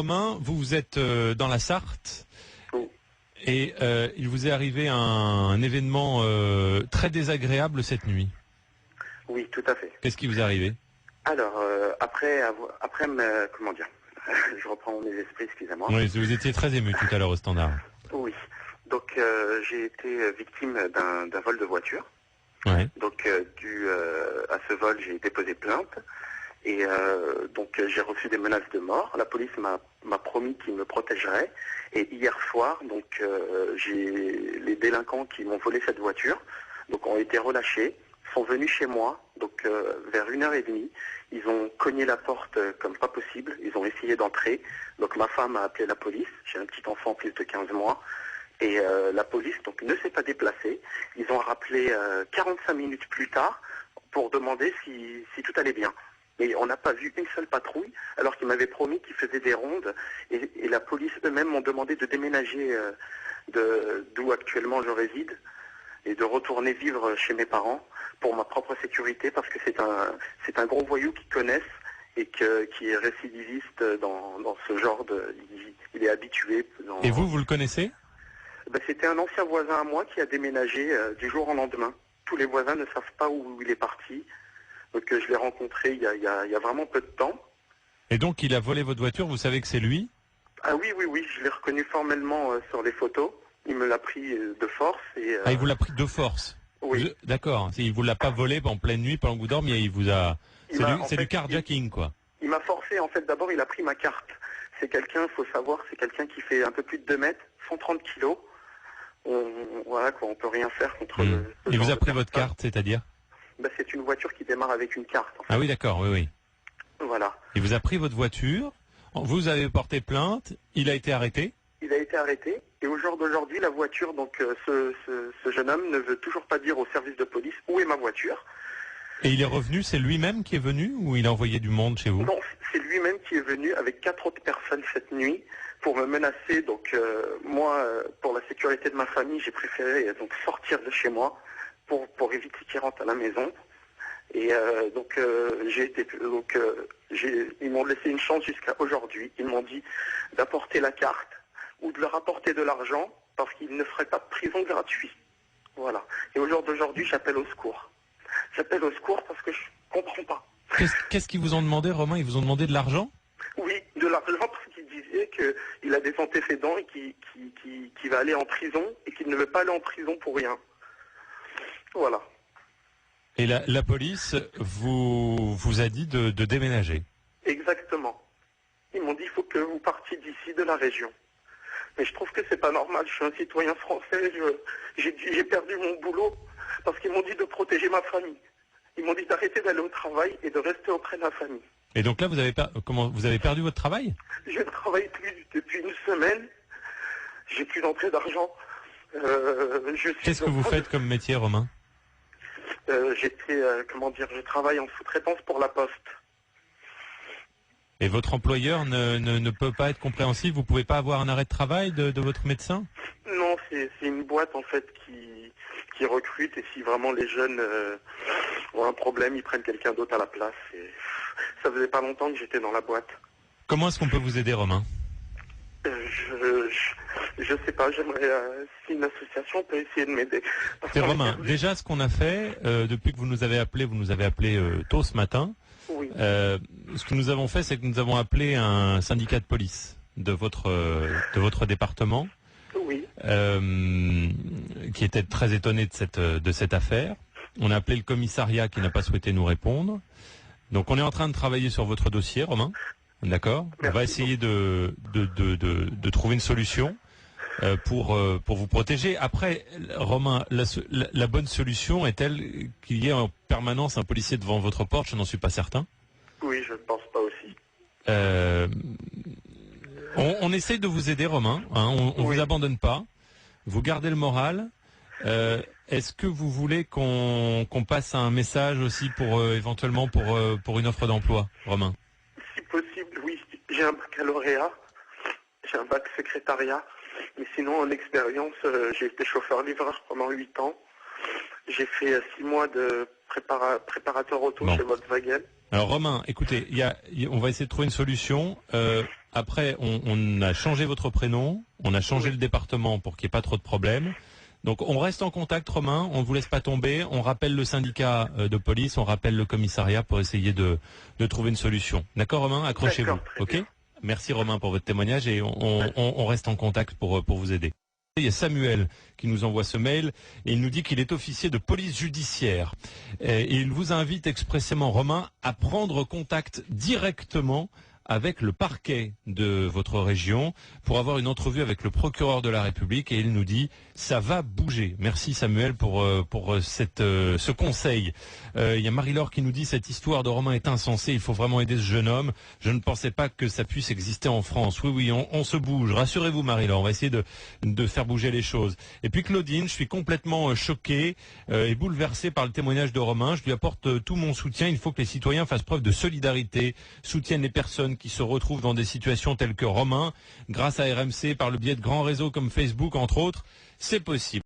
Romain, vous êtes dans la Sarthe et il vous est arrivé un événement très désagréable cette nuit. Oui, tout à fait. Qu'est-ce qui vous est arrivé? Alors, comment dire, je reprends mes esprits, excusez-moi. Oui, vous étiez très ému tout à l'heure au standard. Oui, donc j'ai été victime d'un vol de voiture. Ouais. Donc, dû à ce vol, j'ai déposé plainte. Et donc j'ai reçu des menaces de mort. La police m'a promis qu'il me protégerait. Et hier soir, donc j'ai les délinquants qui m'ont volé cette voiture, donc ont été relâchés, sont venus chez moi, donc vers 1h30. Ils ont cogné la porte comme pas possible. Ils ont essayé d'entrer. Donc ma femme a appelé la police. J'ai un petit enfant plus de 15 mois. Et la police donc ne s'est pas déplacée. Ils ont rappelé 45 minutes plus tard pour demander si tout allait bien. Et on n'a pas vu une seule patrouille, alors qu'ils m'avaient promis qu'ils faisaient des rondes. Et la police eux-mêmes m'ont demandé de déménager d'où actuellement je réside et de retourner vivre chez mes parents pour ma propre sécurité, parce que c'est un gros voyou qu'ils connaissent et qui est récidiviste dans ce genre de... Il est habitué. Et vous le connaissez? C'était un ancien voisin à moi qui a déménagé du jour au lendemain. Tous les voisins ne savent pas où il est parti. Donc je l'ai rencontré il y a vraiment peu de temps. Et donc il a volé votre voiture, vous savez que c'est lui? Ah oui, je l'ai reconnu formellement sur les photos. Il me l'a pris de force. Ah, il vous l'a pris de force? Oui. D'accord, il vous l'a pas volé en pleine nuit pendant que vous dormiez, il vous a... C'est du carjacking, quoi. Il m'a forcé, en fait, d'abord il a pris ma carte. C'est quelqu'un, il faut savoir, c'est quelqu'un qui fait un peu plus de 2 mètres, 130 kilos. Voilà quoi, on peut rien faire contre Il vous a pris votre carte, c'est-à-dire? C'est une voiture qui démarre avec une carte. En fait. Ah oui, d'accord, oui. Voilà. Il vous a pris votre voiture, vous avez porté plainte, il a été arrêté? Il a été arrêté, et au jour d'aujourd'hui, la voiture, donc ce jeune homme ne veut toujours pas dire au service de police où est ma voiture. Et il est revenu, c'est lui-même qui est venu, ou il a envoyé du monde chez vous? Non, c'est lui-même qui est venu avec 4 autres personnes cette nuit pour me menacer. Donc moi, pour la sécurité de ma famille, j'ai préféré donc sortir de chez moi pour éviter qu'il rentre à la maison. Et ils m'ont laissé une chance jusqu'à aujourd'hui. Ils m'ont dit d'apporter la carte ou de leur apporter de l'argent parce qu'ils ne feraient pas de prison gratuite. Voilà. Et au jour d'aujourd'hui, j'appelle au secours. J'appelle au secours parce que je comprends pas. Qu'est-ce qu'ils vous ont demandé, Romain? Ils vous ont demandé de l'argent? Oui, de l'argent parce qu'il disait qu'il a des antécédents et qu'il va aller en prison et qu'il ne veut pas aller en prison pour rien. Voilà. Et la police vous a dit de déménager? Exactement. Ils m'ont dit il faut que vous partiez d'ici, de la région. Mais je trouve que c'est pas normal. Je suis un citoyen français. J'ai perdu mon boulot parce qu'ils m'ont dit de protéger ma famille. Ils m'ont dit d'arrêter d'aller au travail et de rester auprès de la famille. Et donc là, vous avez perdu votre travail? Je ne travaille plus depuis une semaine. J'ai plus d'entrée d'argent. Qu'est-ce que vous faites comme métier, Romain? Je travaille en sous-traitance pour la Poste. Et votre employeur ne peut pas être compréhensif? Vous pouvez pas avoir un arrêt de travail de votre médecin? Non, c'est une boîte en fait qui recrute, et si vraiment les jeunes ont un problème, ils prennent quelqu'un d'autre à la place. Et ça faisait pas longtemps que j'étais dans la boîte. Comment est-ce qu'on peut vous aider, Romain? Je sais pas, j'aimerais si une association peut essayer de m'aider. C'est Romain, déjà ce qu'on a fait, depuis que vous nous avez appelé tôt ce matin, oui. Ce que nous avons fait, c'est que nous avons appelé un syndicat de police de votre département, oui. Qui était très étonné de cette affaire. On a appelé le commissariat qui n'a pas souhaité nous répondre. Donc on est en train de travailler sur votre dossier, Romain. D'accord. On va essayer de trouver une solution pour vous protéger. Après, Romain, la bonne solution est-elle qu'il y ait en permanence un policier devant votre porte? Je n'en suis pas certain. Oui, je ne pense pas aussi. On essaye de vous aider, Romain. Hein, on vous abandonne pas. Vous gardez le moral. Est-ce que vous voulez qu'on passe un message aussi éventuellement pour une offre d'emploi, Romain? Si possible, oui. J'ai un baccalauréat, j'ai un bac secrétariat, mais sinon en expérience, j'ai été chauffeur-livreur pendant 8 ans. J'ai fait 6 mois de préparateur auto chez Volkswagen. Alors Romain, écoutez, on va essayer de trouver une solution. Après, on a changé votre prénom, on a changé le département pour qu'il n'y ait pas trop de problèmes. Donc on reste en contact, Romain, on ne vous laisse pas tomber, on rappelle le syndicat de police, on rappelle le commissariat pour essayer de trouver une solution. D'accord, Romain? Accrochez-vous. Ok? Merci, Romain, pour votre témoignage et on reste en contact pour vous aider. Il y a Samuel qui nous envoie ce mail et il nous dit qu'il est officier de police judiciaire. Et il vous invite expressément, Romain, à prendre contact directement avec le parquet de votre région pour avoir une entrevue avec le procureur de la République et il nous dit ça va bouger. Merci Samuel pour ce conseil. Il y a Marie-Laure qui nous dit cette histoire de Romain est insensée, il faut vraiment aider ce jeune homme. Je ne pensais pas que ça puisse exister en France. Oui, on se bouge. Rassurez-vous Marie-Laure, on va essayer de faire bouger les choses. Et puis Claudine, je suis complètement choqué et bouleversé par le témoignage de Romain. Je lui apporte tout mon soutien. Il faut que les citoyens fassent preuve de solidarité, soutiennent les personnes qui se retrouvent dans des situations telles que Romain, grâce à RMC, par le biais de grands réseaux comme Facebook, entre autres, c'est possible.